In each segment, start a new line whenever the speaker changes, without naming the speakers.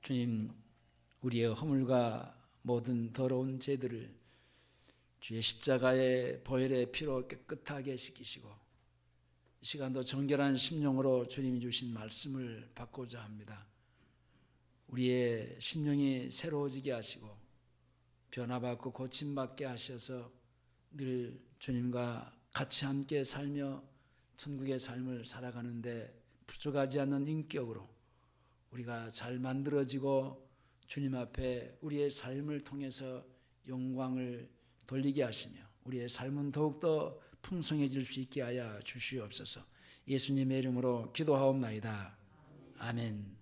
주님, 우리의 허물과 모든 더러운 죄들을 주의 십자가의 보혈의 피로 깨끗하게 씻기시고 이 시간도 정결한 심령으로 주님이 주신 말씀을 받고자 합니다. 우리의 심령이 새로워지게 하시고 변화받고 고침받게 하셔서 늘 주님과 같이 함께 살며 천국의 삶을 살아가는데 부족하지 않는 인격으로 우리가 잘 만들어지고 주님 앞에 우리의 삶을 통해서 영광을 돌리게 하시며 우리의 삶은 더욱더 풍성해질 수 있게 하여 주시옵소서. 예수님의 이름으로 기도하옵나이다. 아멘.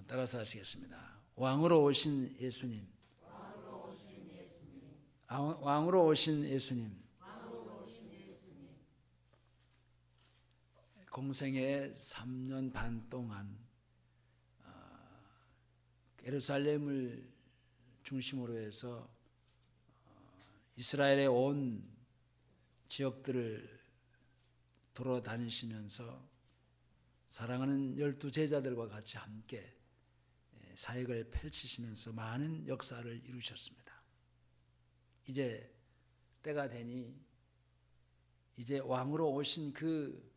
따라서 하시겠습니다. 왕으로 오신 예수님, 왕으로 오신 예수님, 공생의 3년 반 동안 예루살렘을 중심으로 해서 이스라엘의 온 지역들을 돌아다니시면서 사랑하는 12제자들과 같이 함께 사역을 펼치시면서 많은 역사를 이루셨습니다. 이제 때가 되니 이제 왕으로 오신 그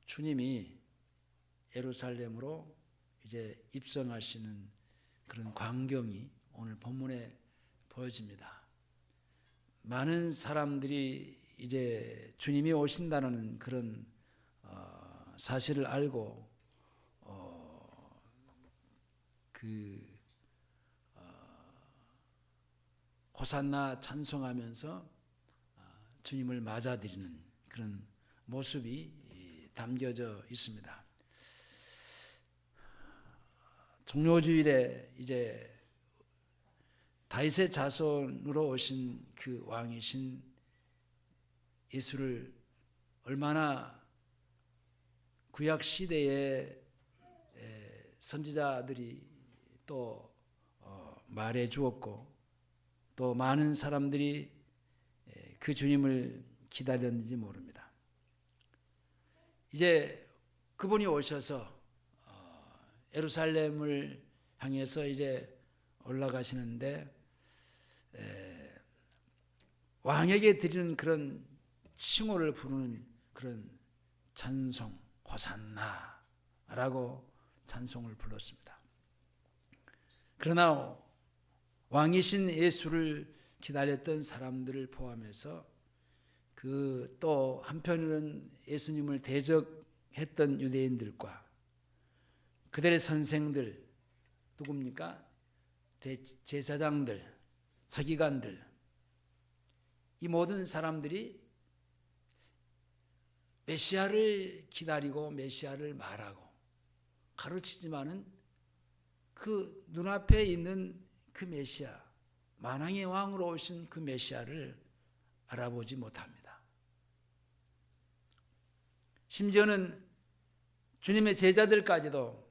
주님이 예루살렘으로 이제 입성하시는 그런 광경이 오늘 본문에 보여집니다. 많은 사람들이 이제 주님이 오신다는 그런 사실을 알고 호산나 찬송하면서 주님을 맞아들이는 그런 모습이 담겨져 있습니다. 종료주일에 이제 다윗의 자손으로 오신 그 왕이신 예수를 얼마나 구약 시대의 선지자들이 또 말해 주었고 또 많은 사람들이 그 주님을 기다렸는지 모릅니다. 이제 그분이 오셔서 예루살렘을 향해서 이제 올라가시는데 왕에게 드리는 그런 칭호를 부르는 그런 찬송, 호산나라고 찬송을 불렀습니다. 그러나 왕이신 예수를 기다렸던 사람들을 포함해서 그 또 한편으로는 예수님을 대적했던 유대인들과 그들의 선생들 누굽니까? 제사장들, 서기관들, 이 모든 사람들이 메시아를 기다리고 메시아를 말하고 가르치지만은 그 눈앞에 있는 그 메시아, 만왕의 왕으로 오신 그 메시아를 알아보지 못합니다. 심지어는 주님의 제자들까지도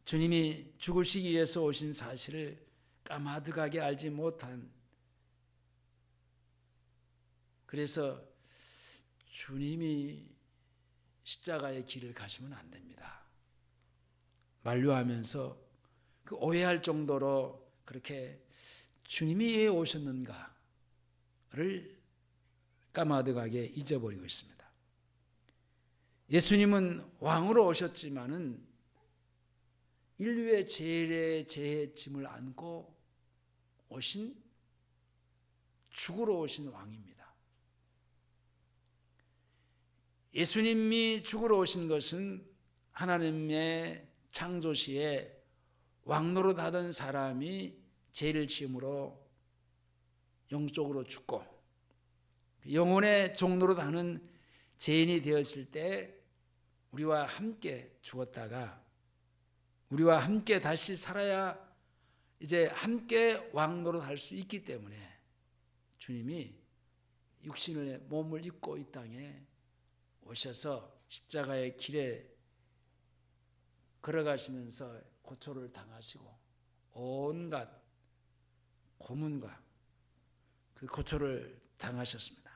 주님이 죽으시기 위해서 오신 사실을 까마득하게 알지 못한, 그래서 주님이 십자가의 길을 가시면 안 됩니다 만류하면서 그 오해할 정도로 그렇게 주님이 왜 오셨는가를 까마득하게 잊어버리고 있습니다. 예수님은 왕으로 오셨지만은 인류의 죄의 짐을 안고 오신, 죽으러 오신 왕입니다. 예수님이 죽으러 오신 것은 하나님의 창조시에 왕노릇 하던 사람이 죄를 지음으로 영적으로 죽고 영혼의 종노릇 하는 죄인이 되었을 때 우리와 함께 죽었다가 우리와 함께 다시 살아야 이제 함께 왕노릇 할 수 있기 때문에 주님이 육신의 몸을 입고 이 땅에 오셔서 십자가의 길에 걸어가시면서 고초를 당하시고 온갖 고문과 그 고초를 당하셨습니다.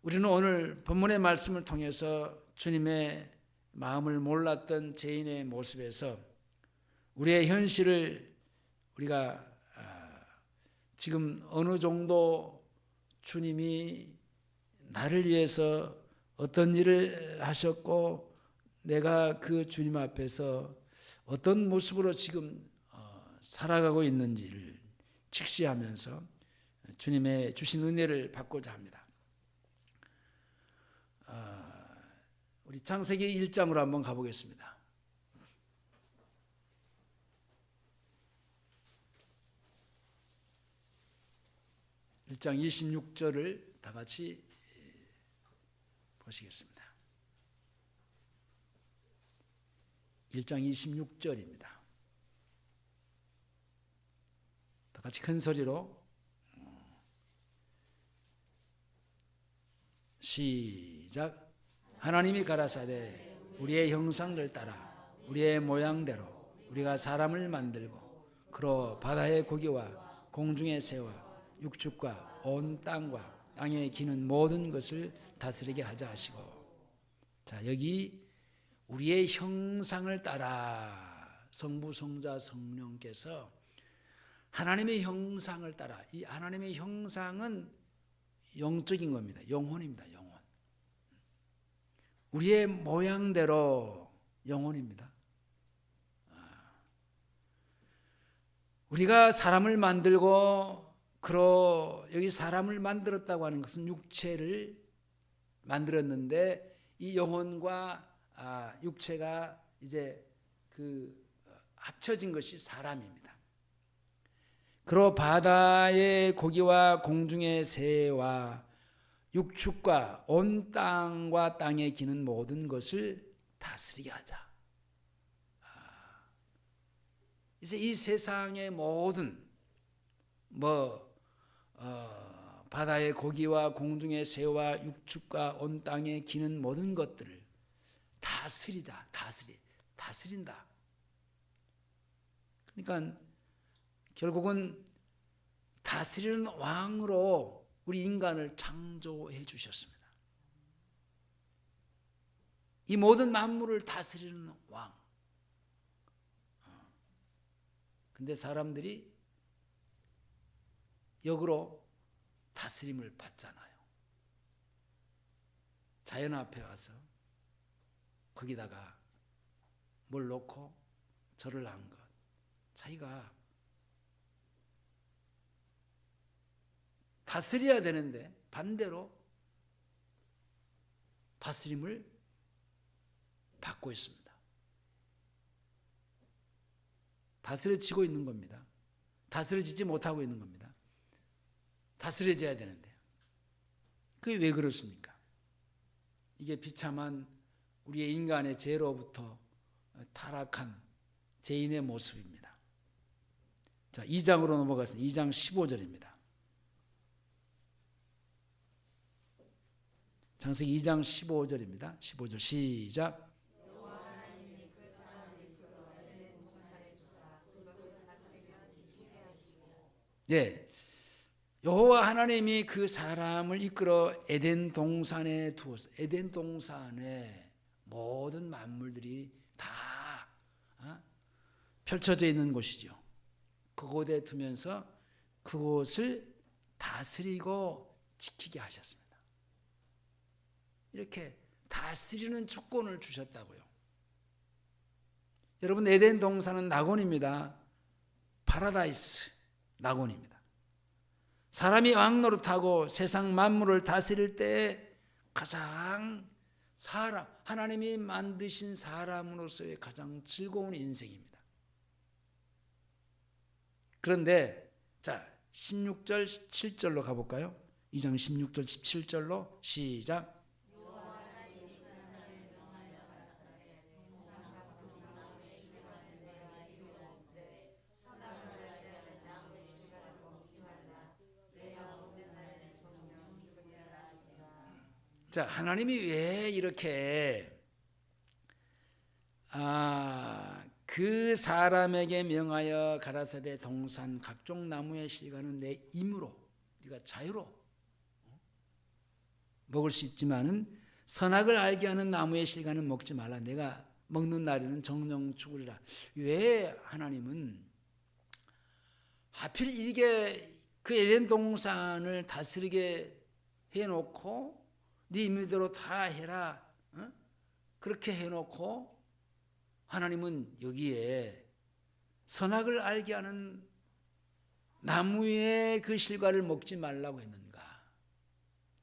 우리는 오늘 본문의 말씀을 통해서 주님의 마음을 몰랐던 죄인의 모습에서 우리의 현실을 우리가 지금 어느 정도 주님이 나를 위해서 어떤 일을 하셨고 내가 그 주님 앞에서 어떤 모습으로 지금 살아가고 있는지를 직시하면서 주님의 주신 은혜를 받고자 합니다. 우리 창세기 1장으로 한번 가보겠습니다. 1장 26절을 다 같이 보시겠습니다. 1장 26절입니다. 다 같이 큰 소리로 시작. 하나님이 가라사대 우리의 형상을 따라 우리의 모양대로 우리가 사람을 만들고 그로 바다의 고기와 공중의 새와 육축과 온 땅과 땅에 기는 모든 것을 다스리게 하자 하시고, 자 여기 우리의 형상을 따라 성부 성자 성령께서 하나님의 형상을 따라, 이 하나님의 형상은 영적인 겁니다. 영혼입니다. 영혼. 우리의 모양대로 영혼입니다. 우리가 사람을 만들고 그러 여기 사람을 만들었다고 하는 것은 육체를 만들었는데 이 영혼과 육체가 이제 합쳐진 것이 사람입니다. 그러 바다의 고기와 공중의 새와 육축과 온 땅과 땅에 기는 모든 것을 다스리게 하자. 이제 이 세상의 모든 바다의 고기와 공중의 새와 육축과 온 땅에 기는 모든 것들을 다스린다. 그러니까 결국은 다스리는 왕으로 우리 인간을 창조해 주셨습니다. 이 모든 만물을 다스리는 왕. 근데 사람들이 역으로 다스림을 받잖아요. 자연 앞에 와서 거기다가 뭘 놓고 절을 한 것, 자기가 다스려야 되는데 반대로 다스림을 받고 있습니다. 다스려지고 있는 겁니다. 다스려지지 못하고 있는 겁니다. 다스려져야 되는데 그게 왜 그렇습니까? 이게 비참한 우리의 인간의 죄로부터 타락한 죄인의 모습입니다. 자, 2장으로 넘어가겠습니다. 2장 15절입니다. 창세기 2장 15절입니다. 15절 시작. 네, 여호와 하나님이 그 사람을 이끌어 에덴 동산에 두어서, 에덴 동산에 모든 만물들이 다 펼쳐져 있는 곳이죠. 그곳에 두면서 그곳을 다스리고 지키게 하셨습니다. 이렇게 다스리는 주권을 주셨다고요. 여러분, 에덴 동산은 낙원입니다. 파라다이스 낙원입니다. 사람이 왕노릇하고 세상 만물을 다스릴 때 가장 하나님이 만드신 사람으로서의 가장 즐거운 인생입니다. 그런데 자 16절 17절로 가볼까요? 2장 16절 17절로 시작. 자, 하나님이 왜 이렇게 그 사람에게 명하여 가라사대 동산 각종 나무의 실과는 내 임으로 네가 자유로 먹을 수 있지만은 선악을 알게 하는 나무의 실과는 먹지 말라. 내가 먹는 날에는 정령 죽으리라. 왜 하나님은 하필 이게 그 에덴 동산을 다스리게 해놓고 네 임의대로 다 해라, 그렇게 해놓고 하나님은 여기에 선악을 알게 하는 나무의 그 실과를 먹지 말라고 했는가?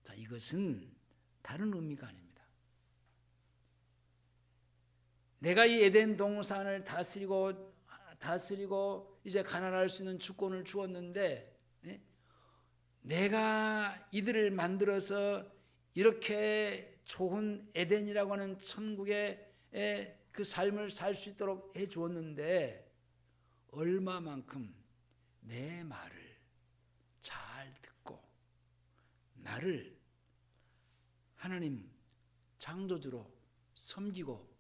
자, 이것은 다른 의미가 아닙니다. 내가 이 에덴 동산을 다스리고 이제 가난할 수 있는 주권을 주었는데, 내가 이들을 만들어서 이렇게 좋은 에덴이라고 하는 천국의 그 삶을 살 수 있도록 해 주었는데, 얼마만큼 내 말을 잘 듣고 나를 하나님 창조주로 섬기고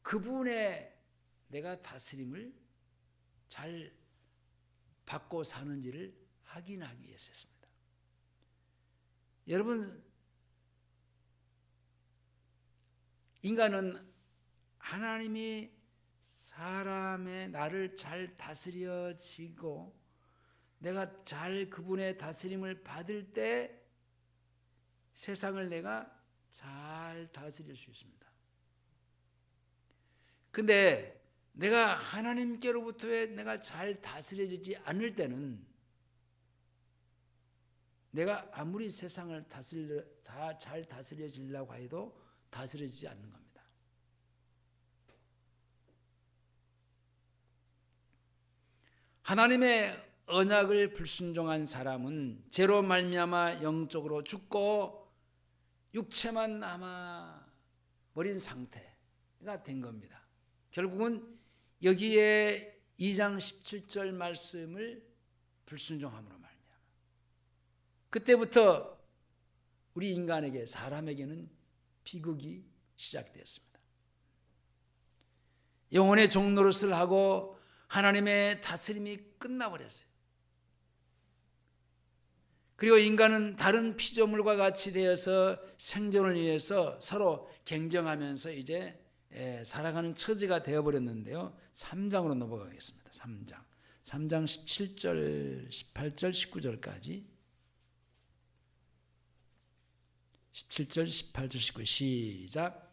그분의 내가 다스림을 잘 받고 사는지를 확인하기 위해서였습니다. 여러분, 인간은 하나님이 사람의 나를 잘 다스려지고 내가 잘 그분의 다스림을 받을 때 세상을 내가 잘 다스릴 수 있습니다. 근데 내가 하나님께로부터의 내가 잘 다스려지지 않을 때는 내가 아무리 세상을 다 잘 다스려지려고 해도 다스려지지 않는 겁니다. 하나님의 언약을 불순종한 사람은 죄로 말미암아 영적으로 죽고 육체만 남아 버린 상태가 된 겁니다. 결국은 여기에 2장 17절 말씀을 불순종함으로 말미암아 그때부터 우리 인간에게, 사람에게는 비극이 시작되었습니다. 영혼의 종노릇을 하고 하나님의 다스림이 끝나버렸어요. 그리고 인간은 다른 피조물과 같이 되어서 생존을 위해서 서로 경쟁하면서 이제 살아가는 처지가 되어버렸는데요. 3장으로 넘어가겠습니다. 3장 17절, 18절, 19절까지 17절, 18절, 19 시작.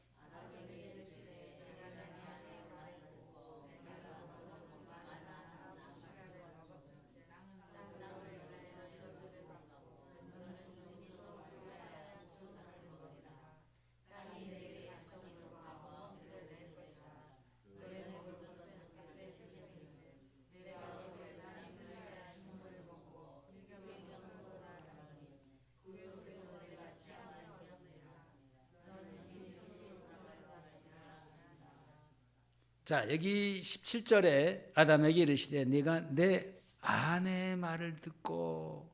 자, 여기 17절에 아담에게 이르시되 네가 내 아내의 말을 듣고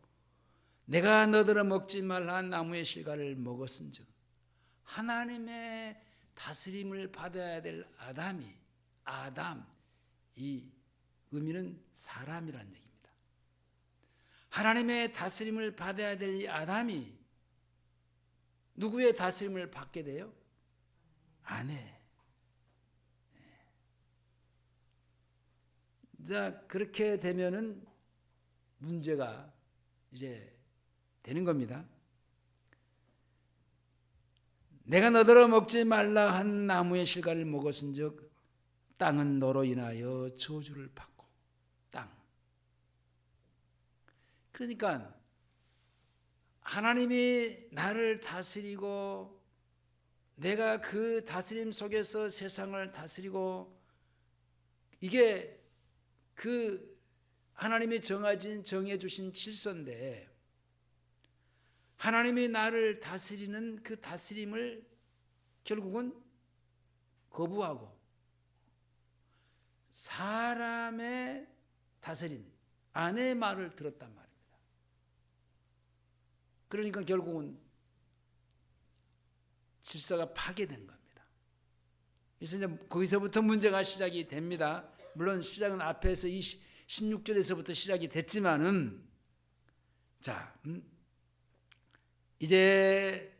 내가 너더러 먹지 말라 나무의 실과를 먹었은즉, 하나님의 다스림을 받아야 될 아담, 이 의미는 사람이라는 얘기입니다. 하나님의 다스림을 받아야 될 이 아담이 누구의 다스림을 받게 돼요? 아내. 자, 그렇게 되면은 문제가 이제 되는 겁니다. 내가 너더러 먹지 말라 한 나무의 실과를 먹었은즉 땅은 너로 인하여 저주를 받고, 땅. 그러니까 하나님이 나를 다스리고 내가 그 다스림 속에서 세상을 다스리고, 이게 그 하나님이 정해 주신 질서인데, 하나님이 나를 다스리는 그 다스림을 결국은 거부하고 사람의 다스림, 아내의 말을 들었단 말입니다. 그러니까 결국은 질서가 파괴된 겁니다. 그래서 이제 거기서부터 문제가 시작이 됩니다. 물론 시작은 앞에서 16절에서부터 시작이 됐지만은, 자, 이제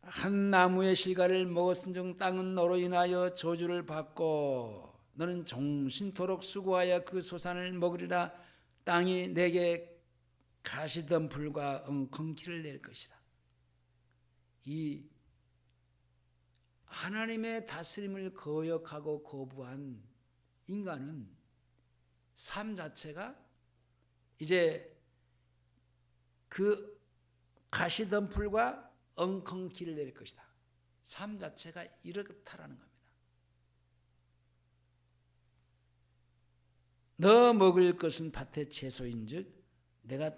한 나무의 실과를 먹었은즉 땅은 너로 인하여 저주를 받고 너는 종신토록 수고하여 그 소산을 먹으리라. 땅이 내게 가시덤불과 엉겅퀴를 낼 것이라. 이 하나님의 다스림을 거역하고 거부한 인간은 삶 자체가 이제 그 가시덤불과 엉겅퀴를 낼 것이다. 삶 자체가 이렇다라는 겁니다. 너 먹을 것은 밭의 채소인즉 내가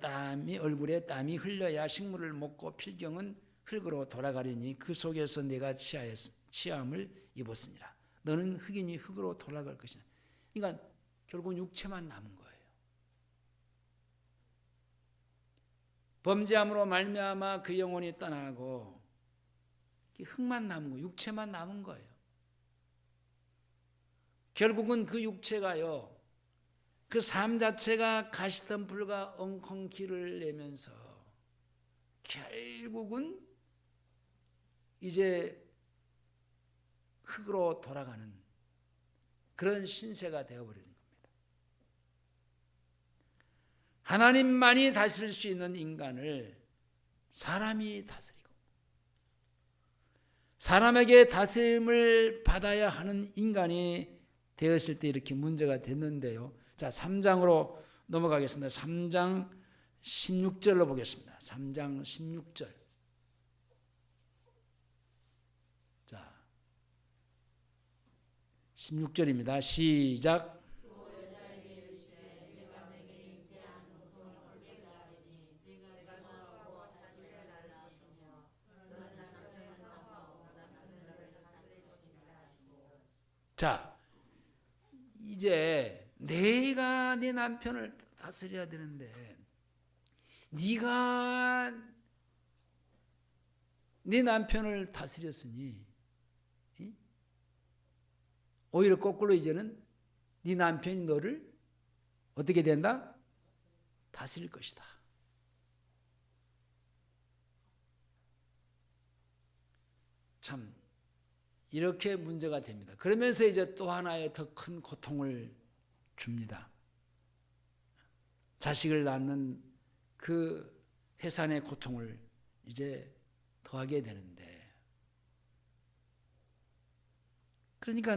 얼굴에 땀이 흘려야 식물을 먹고 필경은 흙으로 돌아가려니 그 속에서 내가 취함을 입었으니라. 너는 흙이니 흙으로 돌아갈 것이다. 그러니까 결국 육체만 남은 거예요. 범죄함으로 말미암아 그 영혼이 떠나고 흙만 남은 거예요. 육체만 남은 거예요. 결국은 그 육체가요, 그 삶 자체가 가시덤불과 엉겅퀴를 내면서 결국은 이제 흙으로 돌아가는 그런 신세가 되어버리는 겁니다. 하나님만이 다스릴 수 있는 인간을 사람이 다스리고 사람에게 다스림을 받아야 하는 인간이 되었을 때 이렇게 문제가 됐는데요. 자, 3장으로 넘어가겠습니다. 3장 16절로 보겠습니다. 3장 16절. 자, 16절입니다. 시작. 자, 이제 내가 내 남편을 다스려야 되는데 네가 네 남편을 다스렸으니 오히려 거꾸로 이제는 네 남편이 너를 어떻게 된다? 다스릴 것이다. 참 이렇게 문제가 됩니다. 그러면서 이제 또 하나의 더 큰 고통을 줍니다. 자식을 낳는 그 해산의 고통을 이제 더하게 되는데, 그러니까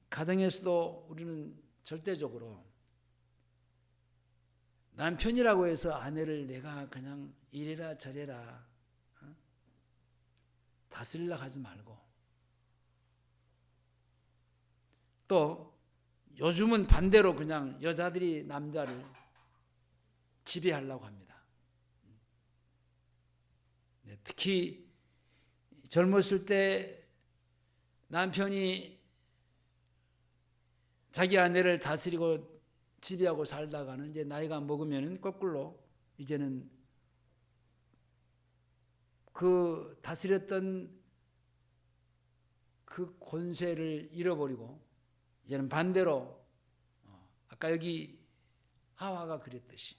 가정에서도 우리는 절대적으로 남편이라고 해서 아내를 내가 그냥 이래라 저래라 다스리려고 하지 말고, 또 요즘은 반대로 그냥 여자들이 남자를 지배하려고 합니다. 특히 젊었을 때 남편이 자기 아내를 다스리고 지배하고 살다가는 이제 나이가 먹으면 거꾸로 이제는 그 다스렸던 그 권세를 잃어버리고 이제는 반대로 아까 여기 하와가 그랬듯이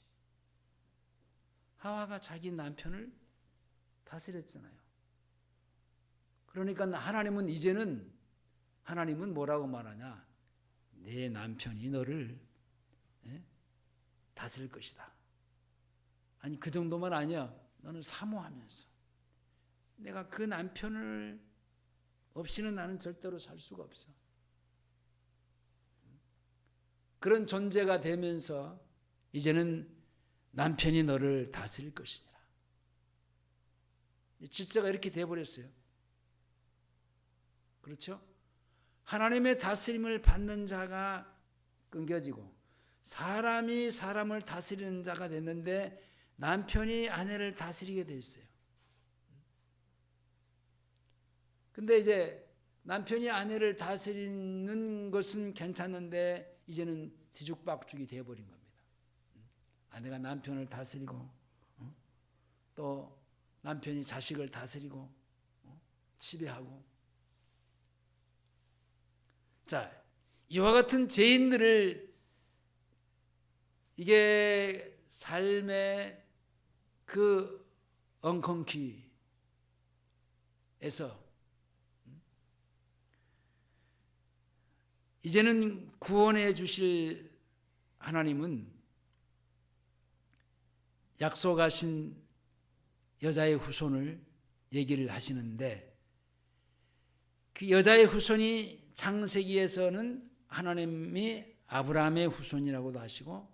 하와가 자기 남편을 다스렸잖아요. 그러니까 하나님은 이제는 뭐라고 말하냐? 내 남편이 너를 다스릴 것이다. 아니 그 정도만 아니야. 너는 사모하면서 내가 그 남편을 없이는 나는 절대로 살 수가 없어. 그런 존재가 되면서 이제는 남편이 너를 다스릴 것이니라. 질서가 이렇게 되어버렸어요. 그렇죠? 하나님의 다스림을 받는 자가 끊겨지고 사람이 사람을 다스리는 자가 됐는데 남편이 아내를 다스리게 됐어요. 근데 이제 남편이 아내를 다스리는 것은 괜찮은데 이제는 뒤죽박죽이 되어버린 겁니다. 아내가 남편을 다스리고 또 남편이 자식을 다스리고 지배하고, 자, 이와 같은 죄인들을 이게 삶의 그 엉겅퀴에 해서 이제는 구원해 주실 하나님은 약속하신 여자의 후손을 얘기를 하시는데, 그 여자의 후손이 창세기에서는 하나님이 아브라함의 후손이라고도 하시고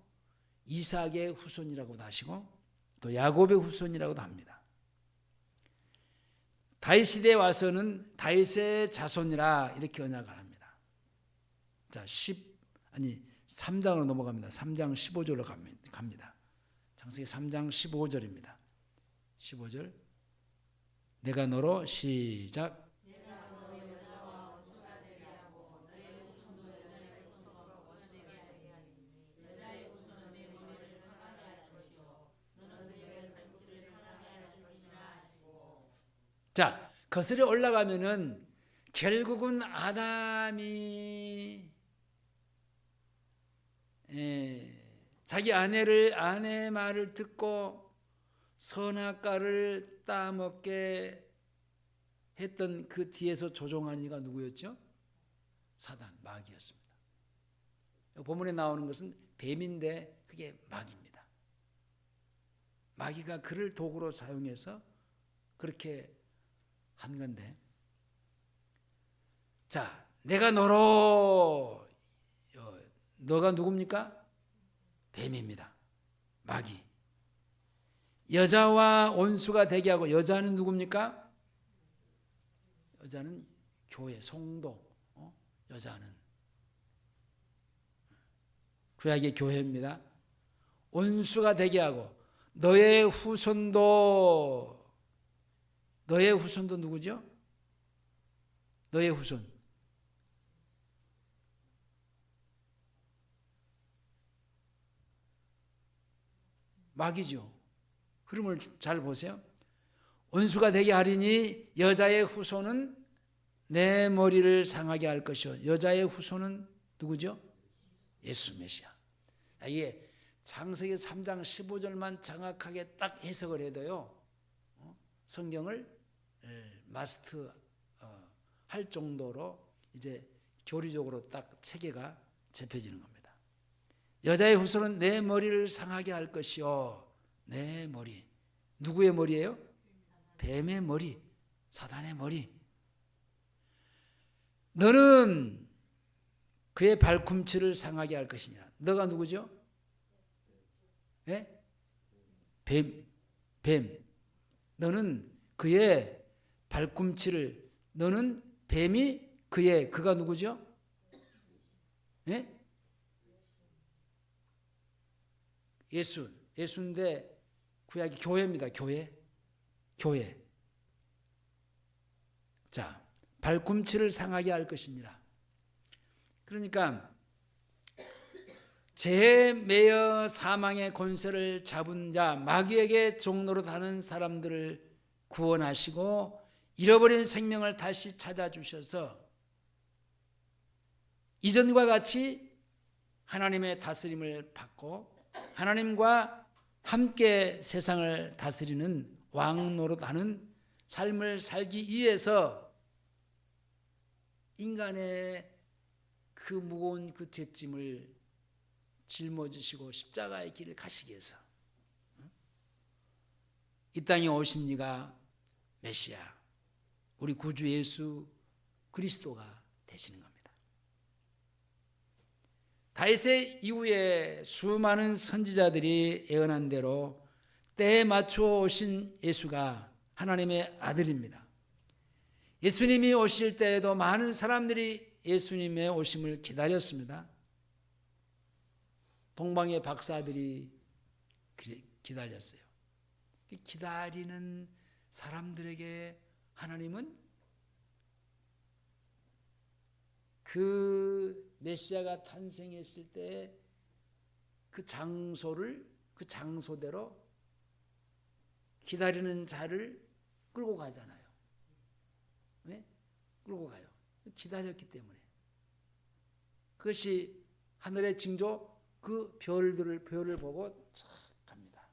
이삭의 후손이라고도 하시고 또 야곱의 후손이라고도 합니다. 다윗 시대에 와서는 다윗의 자손이라 이렇게 언약을 합니다. 자, 3장으로 넘어갑니다. 3장 15절로 갑니다. 창세기 3장 15절입니다. 15절. 내가 너로 시작. 자, 거슬러 올라가면은 결국은 아담이 자기 아내 말을 듣고 선악과를 따먹게 했던 그 뒤에서 조종한 이가 누구였죠? 사단, 마귀였습니다. 본문에 나오는 것은 뱀인데 그게 마귀입니다. 마귀가 그를 도구로 사용해서 그렇게 한 건데, 자, 내가 너로, 너가 누굽니까? 뱀입니다. 마귀. 여자와 온수가 되게 하고, 여자는 누굽니까? 여자는 교회, 성도. 여자는 구약의 교회입니다. 온수가 되게 하고 너의 후손도 누구죠? 너의 후손. 마귀죠. 흐름을 잘 보세요. 온수가 되게 하리니 여자의 후손은 내 머리를 상하게 할 것이요. 여자의 후손은 누구죠? 예수 메시아. 이게 창세기 3장 15절만 정확하게 딱 해석을 해도요, 성경을 마스터 할 정도로 이제 교리적으로 딱 체계가 잡혀지는 겁니다. 여자의 후손은 내 머리를 상하게 할 것이요. 내 머리. 누구의 머리예요? 뱀의 머리, 사단의 머리. 너는 그의 발꿈치를 상하게 할 것이냐. 너가 누구죠? 네? 뱀. 너는 그의 발꿈치를, 너는 뱀이 그가 누구죠? 네? 예수인데 구약이 교회입니다. 교회. 자, 발꿈치를 상하게 할 것이니라. 그러니까 죄에 매여 사망의 권세를 잡은 자, 마귀에게 종로로 다는 사람들을 구원하시고 잃어버린 생명을 다시 찾아주셔서 이전과 같이 하나님의 다스림을 받고 하나님과 함께 세상을 다스리는 왕 노릇하는 삶을 살기 위해서 인간의 그 무거운 그 죄짐을 짊어지시고 십자가의 길을 가시기 위해서 이 땅에 오신 이가 메시아, 우리 구주 예수 그리스도가 되시는 겁니다. 다윗의 이후에 수많은 선지자들이 예언한 대로 때에 맞추어 오신 예수가 하나님의 아들입니다. 예수님이 오실 때에도 많은 사람들이 예수님의 오심을 기다렸습니다. 동방의 박사들이 기다렸어요. 기다리는 사람들에게 하나님은 그 메시아가 탄생했을 때 그 장소대로 기다리는 자를 끌고 가잖아요. 왜? 끌고 가요. 기다렸기 때문에. 그것이 하늘의 징조, 그 별을 보고 착 갑니다.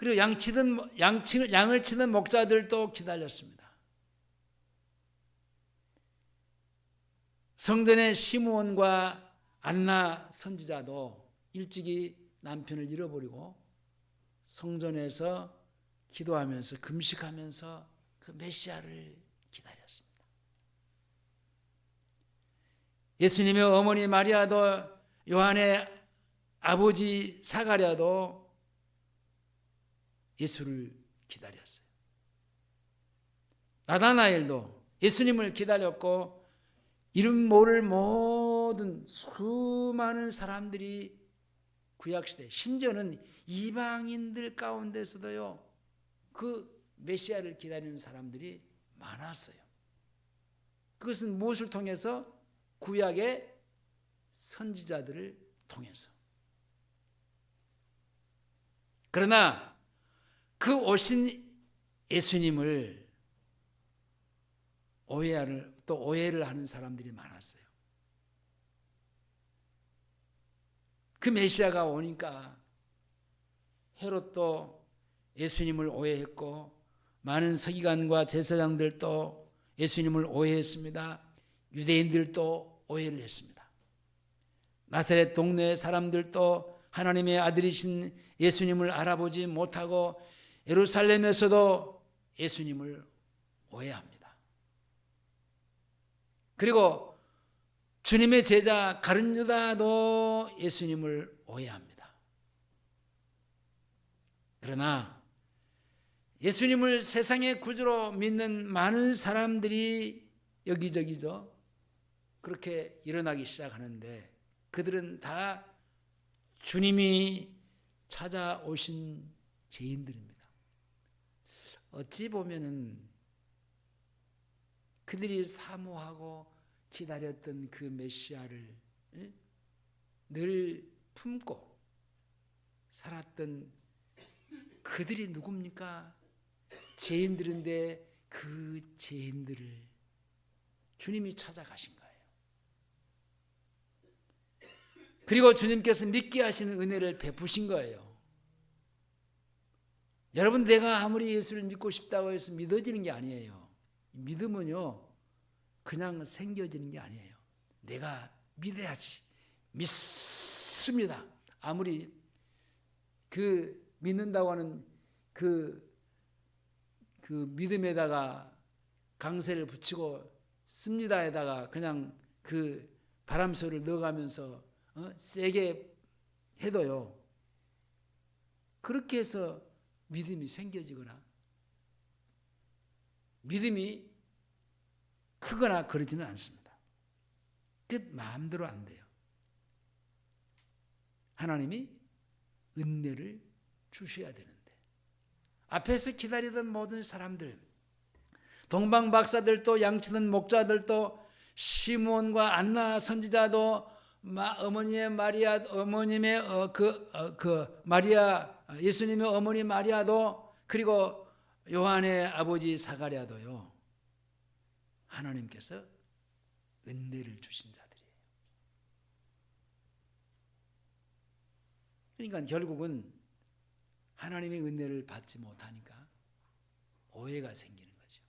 그리고 양을 치는 목자들도 기다렸습니다. 성전의 시므온과 안나 선지자도 일찍이 남편을 잃어버리고 성전에서 기도하면서 금식하면서 그 메시아를 기다렸습니다. 예수님의 어머니 마리아도 요한의 아버지 사가랴도 예수를 기다렸어요. 나다나엘도 예수님을 기다렸고 이름 모를 모든 수많은 사람들이 구약시대 심지어는 이방인들 가운데서도요 그 메시아를 기다리는 사람들이 많았어요. 그것은 무엇을 통해서? 구약의 선지자들을 통해서. 그러나 그 오신 예수님을 오해를 하는 사람들이 많았어요. 그 메시아가 오니까 헤롯도 예수님을 오해했고 많은 서기관과 제사장들도 예수님을 오해했습니다. 유대인들도 오해를 했습니다. 나사렛 동네 사람들도 하나님의 아들이신 예수님을 알아보지 못하고 예루살렘에서도 예수님을 오해합니다. 그리고 주님의 제자 가룟 유다도 예수님을 오해합니다. 그러나 예수님을 세상의 구주로 믿는 많은 사람들이 여기저기죠 그렇게 일어나기 시작하는데 그들은 다 주님이 찾아오신 죄인들입니다. 어찌 보면은 그들이 사모하고 기다렸던 그 메시아를 늘 품고 살았던 그들이 누굽니까? 죄인들인데 그 죄인들을 주님이 찾아가신 거예요. 그리고 주님께서 믿게 하시는 은혜를 베푸신 거예요. 여러분, 내가 아무리 예수를 믿고 싶다고 해서 믿어지는 게 아니에요. 믿음은요 그냥 생겨지는 게 아니에요. 내가 믿어야지. 믿습니다. 아무리 그 믿는다고 하는 그 믿음에다가 강세를 붙이고 씁니다에다가 그냥 그 바람소리를 넣어가면서 세게 해도요 그렇게 해서 믿음이 생겨지거나 믿음이 크거나 그러지는 않습니다. 그 마음대로 안 돼요. 하나님이 은혜를 주셔야 되는데 앞에서 기다리던 모든 사람들, 동방 박사들도 양치던 목자들도 시므온과 안나 선지자도 어머니의 마리아, 어머님의 마리아, 예수님의 어머니 마리아도 그리고 요한의 아버지 사가랴도요 하나님께서 은혜를 주신 자들이에요. 그러니까 결국은 하나님의 은혜를 받지 못하니까 오해가 생기는 거죠.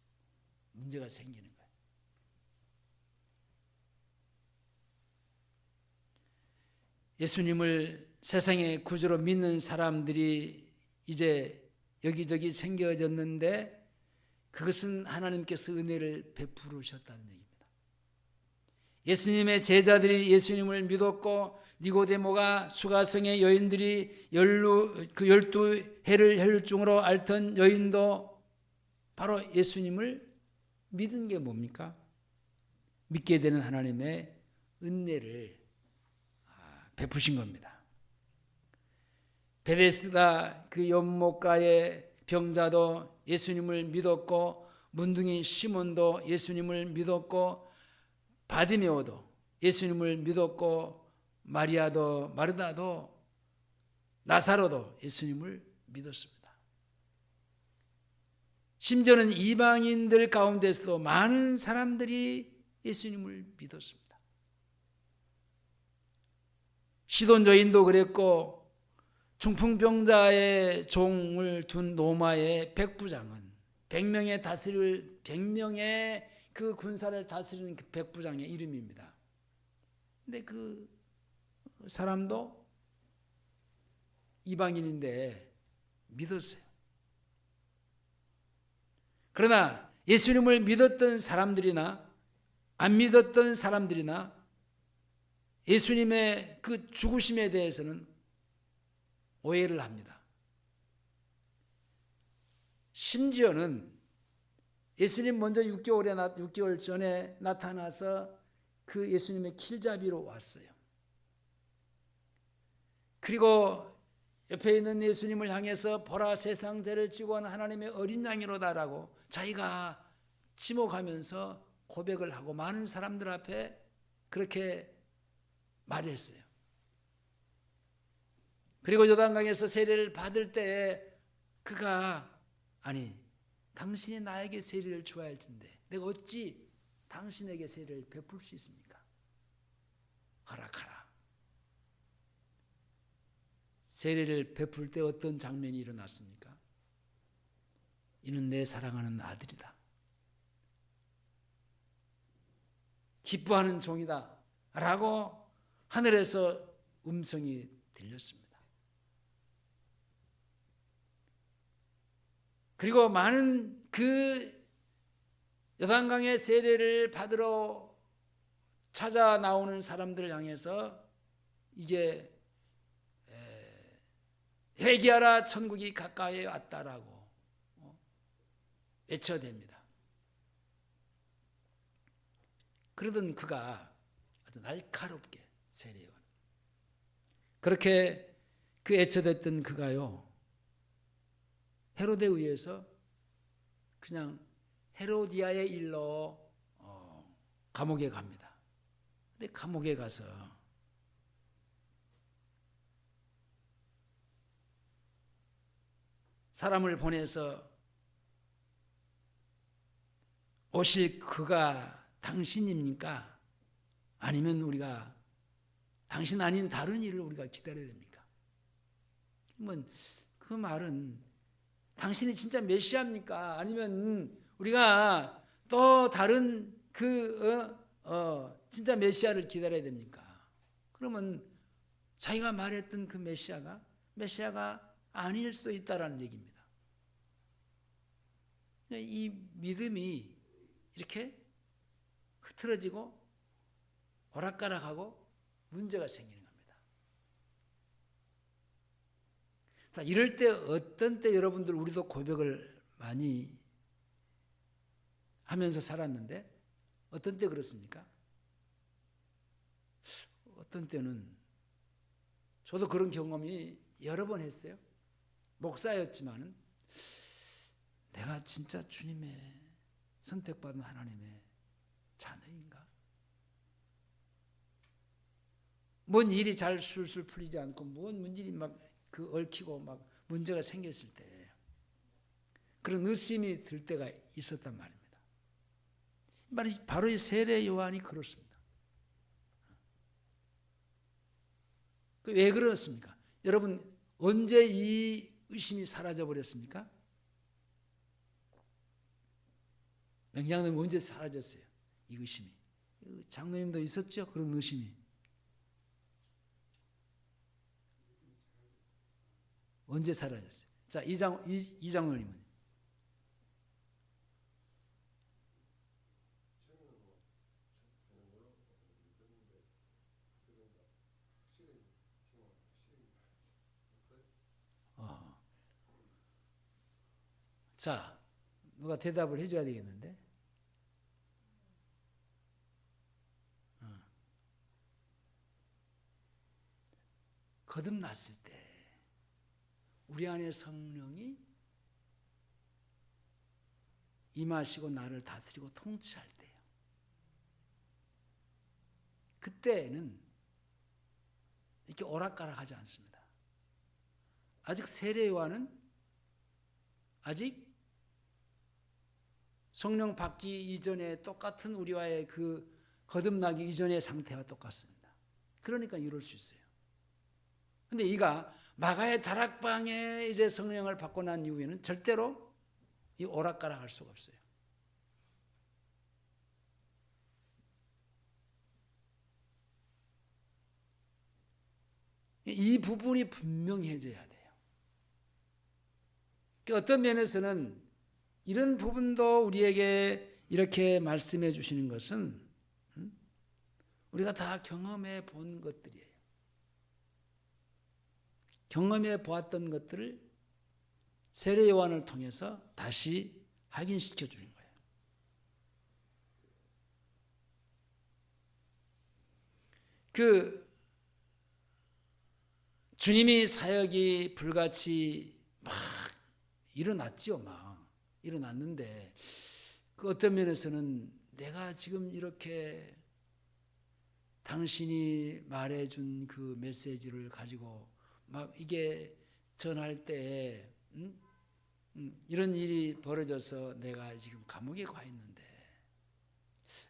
문제가 생기는 거예요. 예수님을 세상의 구주로 믿는 사람들이 이제 여기저기 생겨졌는데 그것은 하나님께서 은혜를 베푸셨다는 얘기입니다. 예수님의 제자들이 예수님을 믿었고 니고데모가 수가성의 여인들이 12해를 혈중으로 앓던 여인도 바로 예수님을 믿은 게 뭡니까? 믿게 되는 하나님의 은혜를 베푸신 겁니다. 베데스다 그 연못가의 병자도 예수님을 믿었고 문둥이 시몬도 예수님을 믿었고 바디메오도 예수님을 믿었고 마리아도 마르다도 나사로도 예수님을 믿었습니다. 심지어는 이방인들 가운데서도 많은 사람들이 예수님을 믿었습니다. 시돈 여인도 그랬고 중풍병자의 종을 둔 로마의 백부장은 100명의 그 군사를 다스리는 그 백부장의 이름입니다. 근데 그 사람도 이방인인데 믿었어요. 그러나 예수님을 믿었던 사람들이나 안 믿었던 사람들이나 예수님의 그 죽으심에 대해서는 오해를 합니다. 심지어는 예수님 먼저 6개월 전에 나타나서 그 예수님의 길잡이로 왔어요. 그리고 옆에 있는 예수님을 향해서 보라 세상 죄를 지고 온 하나님의 어린 양이로다라고 자기가 지목하면서 고백을 하고 많은 사람들 앞에 그렇게 말했어요. 그리고 요단강에서 세례를 받을 때에 그가 아니 당신이 나에게 세례를 줘야 할 텐데 내가 어찌 당신에게 세례를 베풀 수 있습니까? 허락하라. 세례를 베풀 때 어떤 장면이 일어났습니까? 이는 내 사랑하는 아들이다. 기뻐하는 종이다. 라고 하늘에서 음성이 들렸습니다. 그리고 많은 그 요단강의 세례를 받으러 찾아 나오는 사람들을 향해서 이제 회개하라 천국이 가까이 왔다라고 외쳐댑니다. 그러던 그가 아주 날카롭게 세례요. 그렇게 그 외쳐댔던 그가요. 헤로데 의해서 그냥 헤로디아의 일로 감옥에 갑니다. 근데 감옥에 가서 사람을 보내서 오실 그가 당신입니까? 아니면 우리가 당신 아닌 다른 일을 우리가 기다려야 됩니까? 그러면 그 말은 당신이 진짜 메시아입니까? 아니면 우리가 또 다른 진짜 메시아를 기다려야 됩니까? 그러면 자기가 말했던 그 메시아가 아닐 수도 있다라는 얘기입니다. 이 믿음이 이렇게 흐트러지고 오락가락하고 문제가 생기는 겁니다. 자, 이럴 때 어떤 때 여러분들 우리도 고백을 많이 하면서 살았는데 어떤 때 그렇습니까? 어떤 때는 저도 그런 경험이 여러 번 했어요. 목사였지만은 내가 진짜 주님의 선택받은 하나님의 자녀인가? 뭔 일이 잘 술술 풀리지 않고 뭔 일이 막 그 얽히고 막 문제가 생겼을 때 그런 의심이 들 때가 있었단 말입니다. 바로 이 세례 요한이 그렇습니다. 왜 그렇습니까? 여러분 언제 이 의심이 사라져 버렸습니까? 명장님 언제 사라졌어요? 이 의심이. 장로님도 있었죠? 그런 의심이. 언제 사라졌어요? 자, 이장로님은. 자, 누가 대답을 해줘야 되겠는데? 거듭났을 때 우리 안에 성령이 임하시고 나를 다스리고 통치할 때요. 그때는 이렇게 오락가락하지 않습니다. 아직 세례 요한은 아직 성령 받기 이전에 똑같은 우리와의 그 거듭나기 이전의 상태와 똑같습니다. 그러니까 이럴 수 있어요. 근데 이가 마가의 다락방에 이제 성령을 받고 난 이후에는 절대로 이 오락가락 할 수가 없어요. 이 부분이 분명해져야 돼요. 어떤 면에서는 이런 부분도 우리에게 이렇게 말씀해 주시는 것은 우리가 다 경험해 본 것들이에요. 경험해 보았던 것들을 세례 요한을 통해서 다시 확인시켜 주는 거예요. 주님이 사역이 불같이 막 일어났지요. 막 일어났는데 어떤 면에서는 내가 지금 이렇게 당신이 말해준 그 메시지를 가지고 막 이게 전할 때 이런 일이 벌어져서 내가 지금 감옥에 가 있는데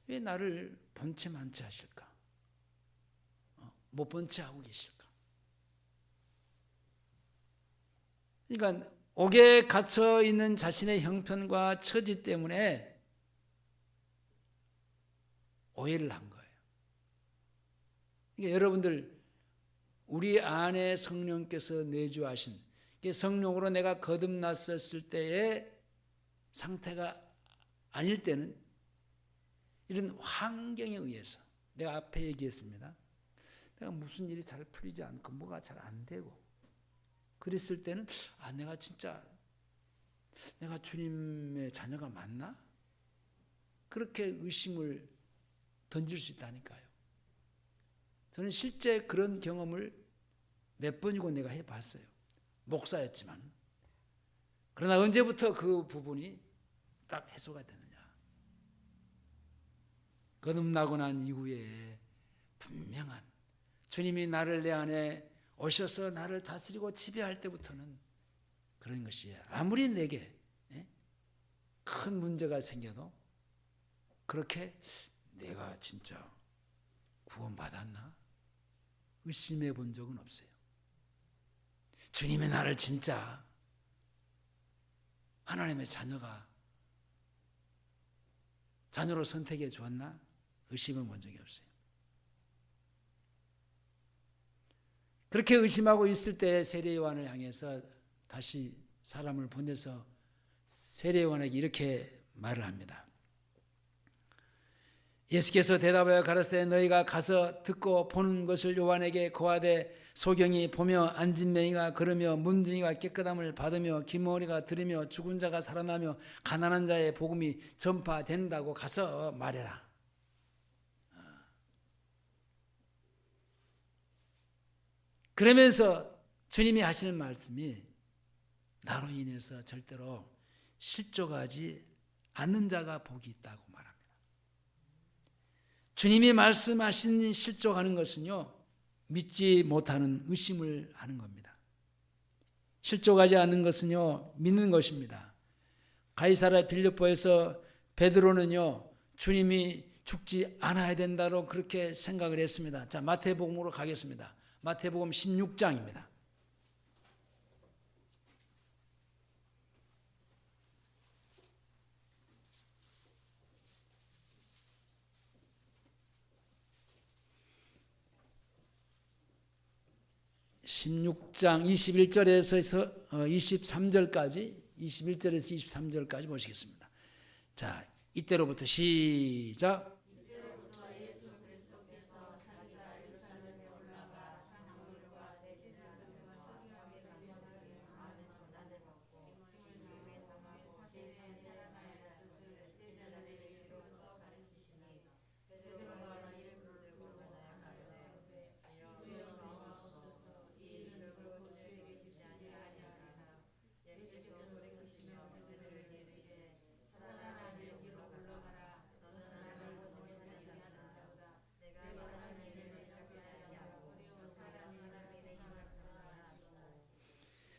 왜 나를 본체 만체하실까? 못 본체하고 계실까? 그러니까 옥에 갇혀 있는 자신의 형편과 처지 때문에 오해를 한 거예요. 그러니까 여러분들 우리 안에 성령께서 내주하신 성령으로 내가 거듭났었을 때의 상태가 아닐 때는 이런 환경에 의해서 내가 앞에 얘기했습니다. 내가 무슨 일이 잘 풀리지 않고 뭐가 잘 안 되고 그랬을 때는 내가 진짜 내가 주님의 자녀가 맞나? 그렇게 의심을 던질 수 있다니까요. 저는 실제 그런 경험을 몇 번이고 내가 해봤어요. 목사였지만. 그러나 언제부터 그 부분이 딱 해소가 되느냐. 거듭나고 난 이후에 분명한 주님이 나를 내 안에 오셔서 나를 다스리고 지배할 때부터는 그런 것이 아무리 내게 큰 문제가 생겨도 그렇게 내가 진짜 구원받았나? 의심해 본 적은 없어요. 주님이 나를 진짜 하나님의 자녀로 선택해 주었나? 의심해 본 적이 없어요. 그렇게 의심하고 있을 때 세례 요한을 향해서 다시 사람을 보내서 세례 요한에게 이렇게 말을 합니다. 예수께서 대답하여 가라사대 너희가 가서 듣고 보는 것을 요한에게 고하되 소경이 보며 앉은 맹이가 걸으며 문둥이가 깨끗함을 받으며 기머리가 들으며 죽은 자가 살아나며 가난한 자의 복음이 전파된다고 가서 말해라. 그러면서 주님이 하시는 말씀이 나로 인해서 절대로 실족하지 않는 자가 복이 있다고 말합니다. 주님이 말씀하신 실족하는 것은요, 믿지 못하는 의심을 하는 겁니다. 실족하지 않는 것은요, 믿는 것입니다. 가이사랴 빌립보에서 베드로는요, 주님이 죽지 않아야 된다고 그렇게 생각을 했습니다. 자, 마태복음으로 가겠습니다. 마태복음 16장입니다. (16장) 21절에서 23절까지 21절에서 23절까지 보시겠습니다. 자, 이때로부터 시작.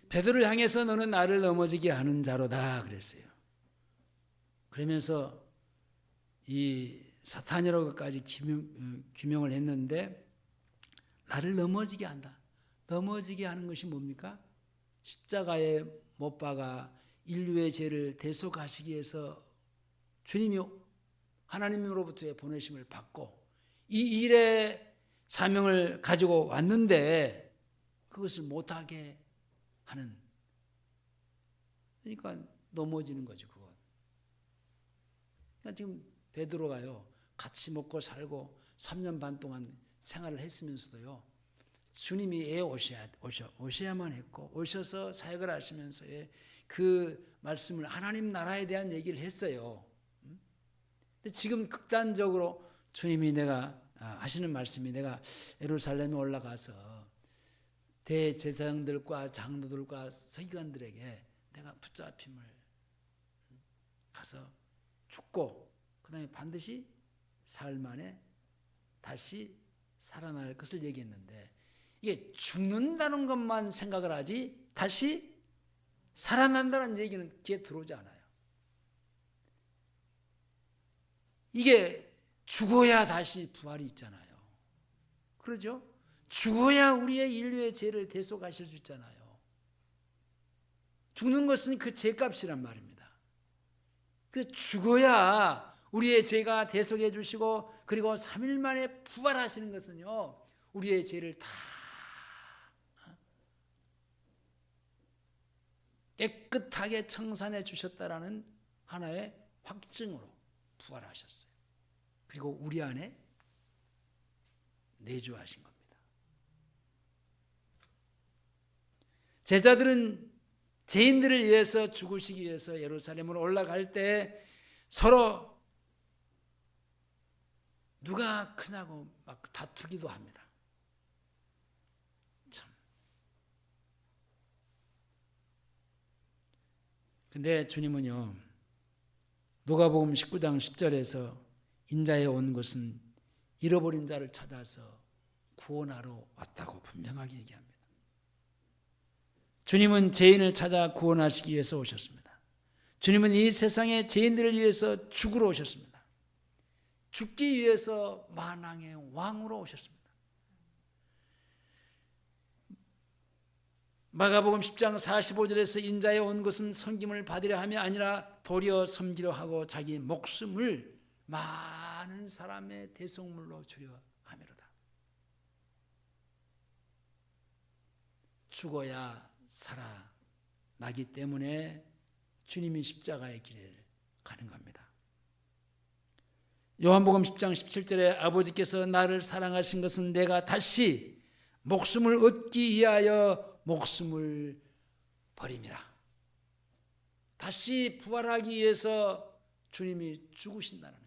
베드로를 향해서 너는 나를 넘어지게 하는 자로다 그랬어요. 그러면서 이 사탄이라고까지 규명을 했는데 나를 넘어지게 한다. 넘어지게 하는 것이 뭡니까? 십자가에 못 박아 인류의 죄를 대속하시기 위해서 주님이 하나님으로부터의 보내심을 받고 이 일의 사명을 가지고 왔는데 그것을 못하게 하는, 그러니까 넘어지는 거죠. 그건. 그러니까 지금 베드로가요, 같이 먹고 살고 3년 반 동안 생활을 했으면서도요, 주님이 오셔야만 했고, 오셔서 사역을 하시면서 그 말씀을, 하나님 나라에 대한 얘기를 했어요. 근데 지금 극단적으로 주님이 하시는 말씀이, 내가 예루살렘에 올라가서 대제사장들과 장로들과 서기관들에게 내가 붙잡힘을 가서 죽고 그 다음에 반드시 사흘 만에 다시 살아날 것을 얘기했는데, 이게 죽는다는 것만 생각을 하지 다시 살아난다는 얘기는 귀에 들어오지 않아요. 이게 죽어야 다시 부활이 있잖아요. 그러죠? 죽어야 우리의 인류의 죄를 대속하실 수 있잖아요. 죽는 것은 그 죄값이란 말입니다. 그 죽어야 우리의 죄가 대속해 주시고, 그리고 3일 만에 부활하시는 것은요, 우리의 죄를 다 깨끗하게 청산해 주셨다라는 하나의 확증으로 부활하셨어요. 그리고 우리 안에 내주하신 겁니다. 제자들은 죄인들을 위해서 죽으시기 위해서 예루살렘으로 올라갈 때 서로 누가 크냐고 막 다투기도 합니다. 참. 근데 주님은요, 누가복음 19장 10절에서 인자에 온 것은 잃어버린 자를 찾아서 구원하러 왔다고 분명하게 얘기합니다. 주님은 죄인을 찾아 구원하시기 위해서 오셨습니다. 주님은 이 세상의 죄인들을 위해서 죽으러 오셨습니다. 죽기 위해서 만왕의 왕으로 오셨습니다. 마가복음 10장 45절에서 인자에 온 것은 섬김을 받으려 함이 아니라 도리어 섬기려 하고 자기 목숨을 많은 사람의 대속물로 주려 함이로다. 죽어야 살아나기 때문에 주님이 십자가의 길을 가는 겁니다. 요한복음 10장 17절에 아버지께서 나를 사랑하신 것은 내가 다시 목숨을 얻기 위하여 목숨을 버림이라. 다시 부활하기 위해서 주님이 죽으신다는 거예요.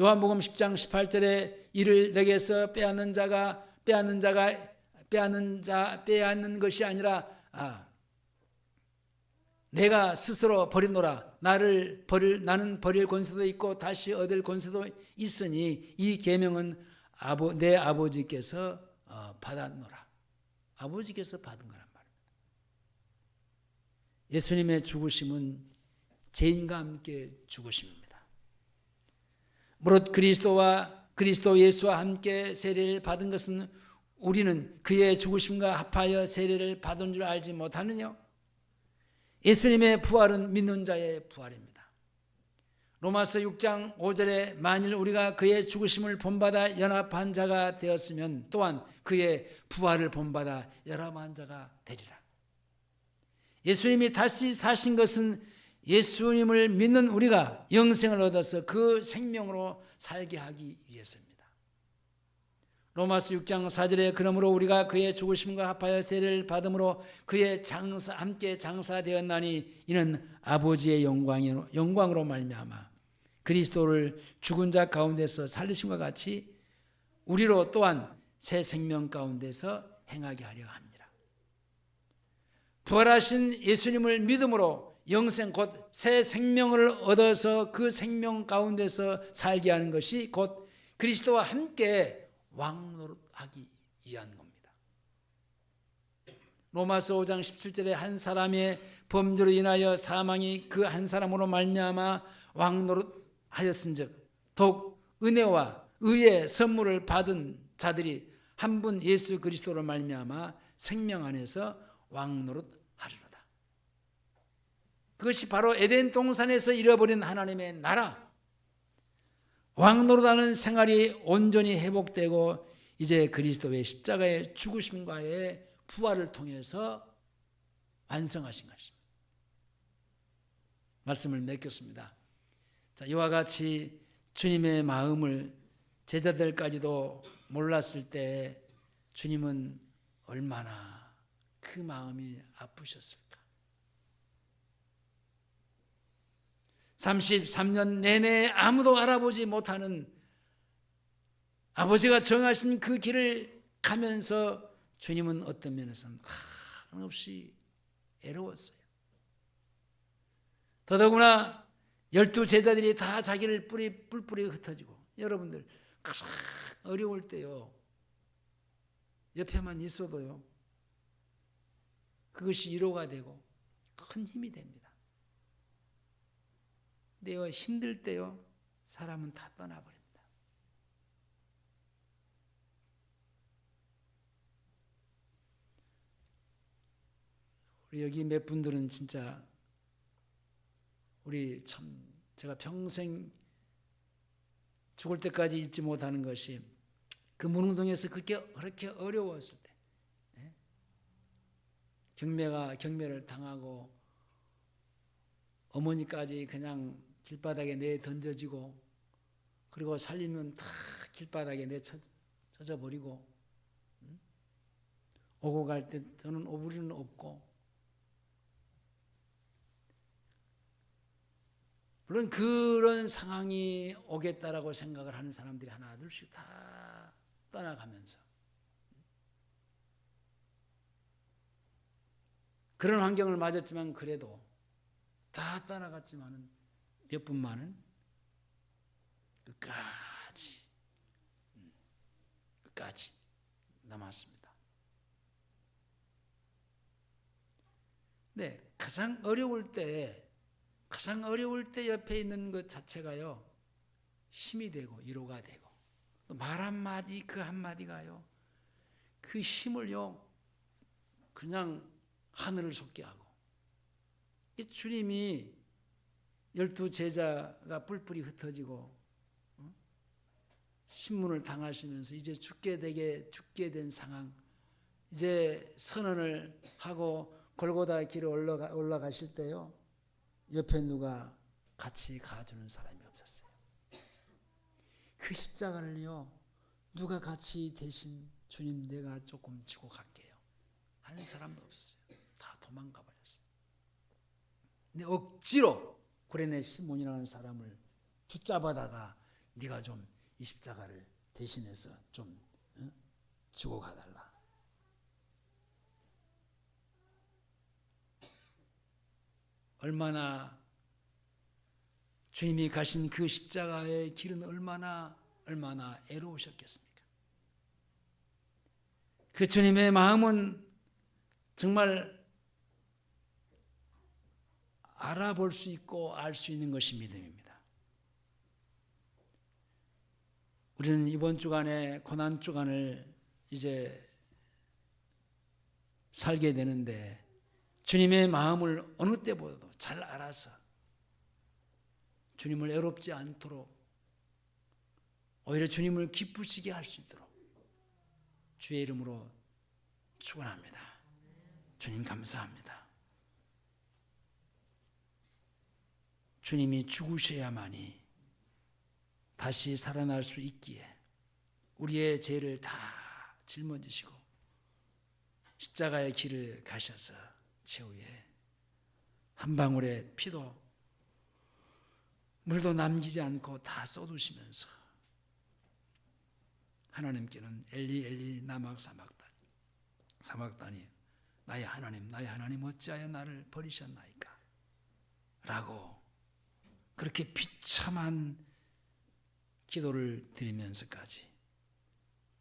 요한복음 10장 18절에 이를 내게서 빼앗는 것이 아니라 내가 스스로 버리노라. 나는 버릴 권세도 있고 다시 얻을 권세도 있으니 이 계명은 내 아버지께서 받았노라. 아버지께서 받은 거란 말입니다. 예수님의 죽으심은 죄인과 함께 죽으심입니다. 무릇 그리스도 예수와 함께 세례를 받은 것은 우리는 그의 죽으심과 합하여 세례를 받은 줄 알지 못하느냐? 예수님의 부활은 믿는 자의 부활입니다. 로마서 6장 5절에 만일 우리가 그의 죽으심을 본받아 연합한 자가 되었으면 또한 그의 부활을 본받아 연합한 자가 되리라. 예수님이 다시 사신 것은 예수님을 믿는 우리가 영생을 얻어서 그 생명으로 살게 하기 위해서입니다. 로마서 6장 4절에 그러므로 우리가 그의 죽으심과 합하여 세례를 받음으로 그의 함께 장사되었나니 이는 아버지의 영광으로 말미암아 그리스도를 죽은 자 가운데서 살리심과 같이 우리로 또한 새 생명 가운데서 행하게 하려 합니다. 부활하신 예수님을 믿음으로 영생 곧 새 생명을 얻어서 그 생명 가운데서 살게 하는 것이 곧 그리스도와 함께 왕노릇하기 위한 겁니다. 로마서 5장 17절에 한 사람의 범죄로 인하여 사망이 그 한 사람으로 말미암아 왕노릇하였은즉 더욱 은혜와 의의 선물을 받은 자들이 한 분 예수 그리스도로 말미암아 생명 안에서 왕노릇하리로다. 그것이 바로 에덴 동산에서 잃어버린 하나님의 나라, 왕노릇하는 생활이 온전히 회복되고 이제 그리스도의 십자가의 죽으심과의 부활을 통해서 완성하신 것입니다. 말씀을 맺겠습니다. 자, 이와 같이 주님의 마음을 제자들까지도 몰랐을 때 주님은 얼마나 그 마음이 아프셨을까. 33년 내내 아무도 알아보지 못하는 아버지가 정하신 그 길을 가면서 주님은 어떤 면에서는 한없이 애로웠어요. 더더구나 12 제자들이 다 자기를 뿔뿔이 흩어지고, 여러분들 가장 어려울 때요, 옆에만 있어도요, 그것이 위로가 되고 큰 힘이 됩니다. 근데 힘들 때요, 사람은 다 떠나버립니다. 우리 여기 몇 분들은 진짜 우리 참 제가 평생 죽을 때까지 잊지 못하는 것이 그 문흥동에서 그렇게 어려웠을 때, 경매를 당하고 어머니까지 그냥 길바닥에 내 던져지고, 그리고 살리면 다 길바닥에 내 젖어 버리고, 오고 갈 때 저는 오부리는 없고, 물론 그런 상황이 오겠다라고 생각을 하는 사람들이 하나 둘씩 다 떠나가면서 그런 환경을 맞았지만, 그래도 다 떠나갔지만은 몇 분만은 끝까지 남았습니다. 네, 가장 어려울 때 옆에 있는 것 자체가요, 힘이 되고 위로가 되고, 말 한마디 그 한마디가요, 그 힘을요 그냥 하늘을 솟게 하고, 주님이 12 제자가 뿔뿔이 흩어지고 신문을 당하시면서 이제 죽게 된 상황, 이제 선언을 하고 골고다 길을 올라가실 때요, 옆에 누가 같이 가주는 사람이 없었어요. 그 십자가를요, 누가 같이 대신 주님 내가 조금 지고 갈게요 하는 사람도 없었어요. 다 도망가 버렸어요. 근데 억지로 구레네 시몬이라는 사람을 붙잡아다가 네가 좀 이 십자가를 대신해서 좀 지고 가달라. 얼마나 주님이 가신 그 십자가의 길은 얼마나 애로우셨겠습니까? 그 주님의 마음은 정말 알아볼 수 있고 알 수 있는 것이 믿음입니다. 우리는 이번 주간에 고난 주간을 이제 살게 되는데, 주님의 마음을 어느 때보다도 잘 알아서 주님을 애롭지 않도록, 오히려 주님을 기쁘시게 할 수 있도록 주의 이름으로 축원합니다. 주님 감사합니다. 주님이 죽으셔야만이 다시 살아날 수 있기에 우리의 죄를 다 짊어지시고 십자가의 길을 가셔서 최후에 한 방울의 피도 물도 남기지 않고 다 쏟으시면서 하나님께는 엘리 엘리 라마 사박다니 나의 하나님 어찌하여 나를 버리셨나이까 라고 그렇게 비참한 기도를 드리면서까지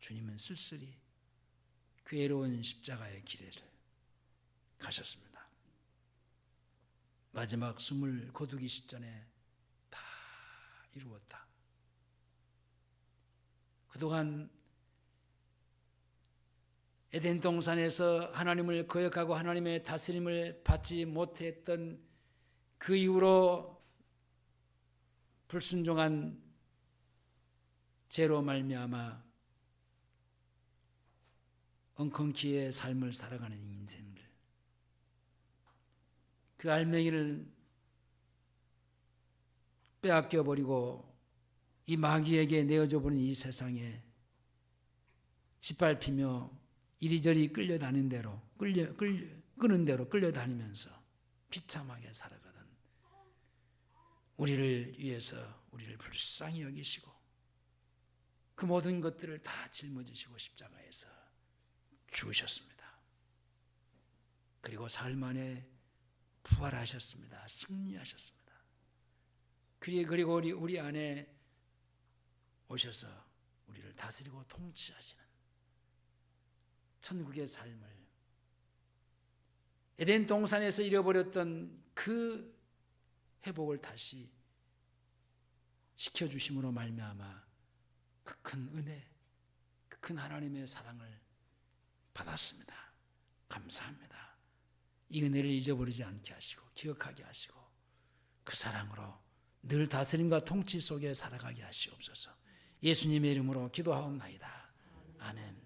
주님은 쓸쓸히 그 애로운 십자가의 길을 가셨습니다. 마지막 숨을 거두기 직전에 다 이루었다. 그동안 에덴 동산에서 하나님을 거역하고 하나님의 다스림을 받지 못했던 그 이후로 불순종한 죄로 말미암아 엉겅퀴의 삶을 살아가는 인생들, 그 알맹이를 빼앗겨 버리고 이 마귀에게 내어져 버린 이 세상에 짓밟히며 이리저리 끌려다니는 대로 끄는 대로 끌려다니면서 비참하게 살아가던 우리를 위해서 우리를 불쌍히 여기시고 그 모든 것들을 다 짊어지시고 십자가에서 죽으셨습니다. 그리고 사흘 만에 부활하셨습니다. 승리하셨습니다. 그리고 우리 안에 오셔서 우리를 다스리고 통치하시는 천국의 삶을, 에덴 동산에서 잃어버렸던 그 회복을 다시 시켜주심으로 말미암아 그 큰 은혜, 그 큰 하나님의 사랑을 받았습니다. 감사합니다. 이 은혜를 잊어버리지 않게 하시고 기억하게 하시고 그 사랑으로 늘 다스림과 통치 속에 살아가게 하시옵소서. 예수님의 이름으로 기도하옵나이다. 아멘.